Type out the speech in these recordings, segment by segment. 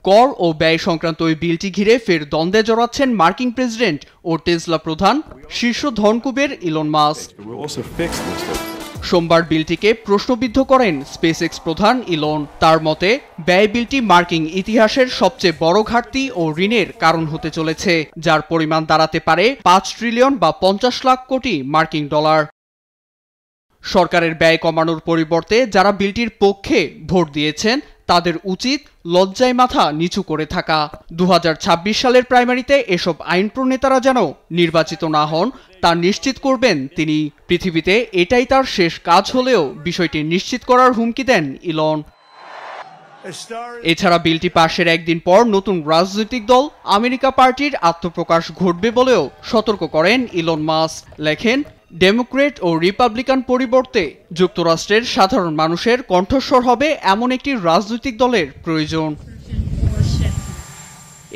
কর ও ব্যয় সংক্রান্ত ওই বিলটি ঘিরে ফের দ্বন্দ্বে জড়াচ্ছেন মার্কিন প্রেসিডেন্ট ও টেসলা প্রধান শীর্ষ ধনকুবের ইলন মাস্ক। সোমবার বিলটিকে প্রশ্নবিদ্ধ করেন স্পেসএক্স প্রধান ইলন। তার মতে ব্যয় বিলটি মার্কিন ইতিহাসের সবচেয়ে বড় ঘাটতি ও ঋণের কারণ হতে চলেছে, যার পরিমাণ দাঁড়াতে পারে ৫ ট্রিলিয়ন বা ৫০ লাখ কোটি মার্কিন ডলার। সরকারের ব্যয় কমানোর পরিবর্তে যারা বিলটির পক্ষে ভোট দিয়েছেন তাদের উচিত লজ্জায় মাথা নিচু করে থাকা। ২০২৬ সালের প্রাইমারিতে এসব আইন প্রণেতারা যেন নির্বাচিত না হন তা নিশ্চিত করবেন তিনি। পৃথিবীতে এটাই তার শেষ কাজ হলেও বিষয়টি নিশ্চিত করার হুমকি দেন ইলন। এছাড়া বিলটি পাশের একদিন পর নতুন রাজনৈতিক দল আমেরিকা পার্টির আত্মপ্রকাশ ঘটবে বলেও সতর্ক করেন ইলন মাস্ক। লেখেন, ডেমোক্রেট ও রিপাবলিকান পরিবর্তে যুক্তরাষ্ট্রের সাধারণ মানুষের কণ্ঠস্বর হবে এমন একটি রাজনৈতিক দলের প্রয়োজন।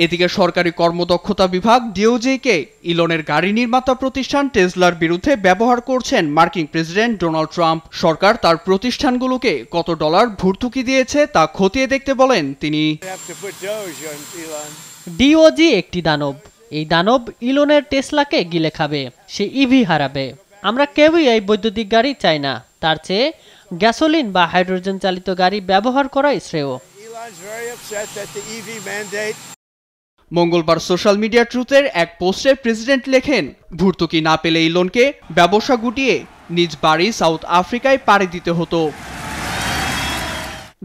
এদিকে সরকারি কর্মদক্ষতা বিভাগ ডিওজেকে ইলনের গাড়ি নির্মাতা প্রতিষ্ঠান টেসলার বিরুদ্ধে ব্যবহার করছেন মার্কিন প্রেসিডেন্ট ডোনাল্ড ট্রাম্প। সরকার তার প্রতিষ্ঠানগুলোকে কত ডলার ভর্তুকি দিয়েছে তা খতিয়ে দেখতে বলেন তিনি। ডিওজি একটি দানব। এই দানব ইলনের টেসলাকে গিলে খাবে, সে ইভি হারাবে। আমরা কেউই এই বৈদ্যুতিক গাড়ি চাই না, তার চেয়ে গ্যাসোলিন বা হাইড্রোজেন চালিত গাড়ি ব্যবহার করাই শ্রেয়। মঙ্গলবার সোশ্যাল মিডিয়া ট্রুথের এক পোস্টে প্রেসিডেন্ট লেখেন, ভর্তুকি না পেলে ইলনকে ব্যবসা গুটিয়ে নিজ বাড়ি সাউথ আফ্রিকায় পাড়ি দিতে হতো।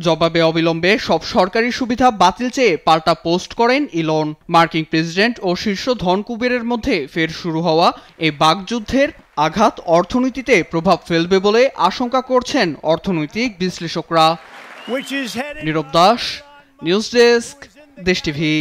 জবাবে অবিলম্বে সব সরকারি সুবিধা বাতিল চেয়ে পাল্টা পোস্ট করেন ইলন। মার্কিন প্রেসিডেন্ট ও শীর্ষ ধনকুবেরের মধ্যে ফের শুরু হওয়া এই বাকযুদ্ধের আঘাত অর্থনীতিতে প্রভাব ফেলবে বলে আশঙ্কা করছেন অর্থনৈতিক বিশ্লেষকরা। নীরব দাস, নিউজ ডেস্ক, দেশ টিভি।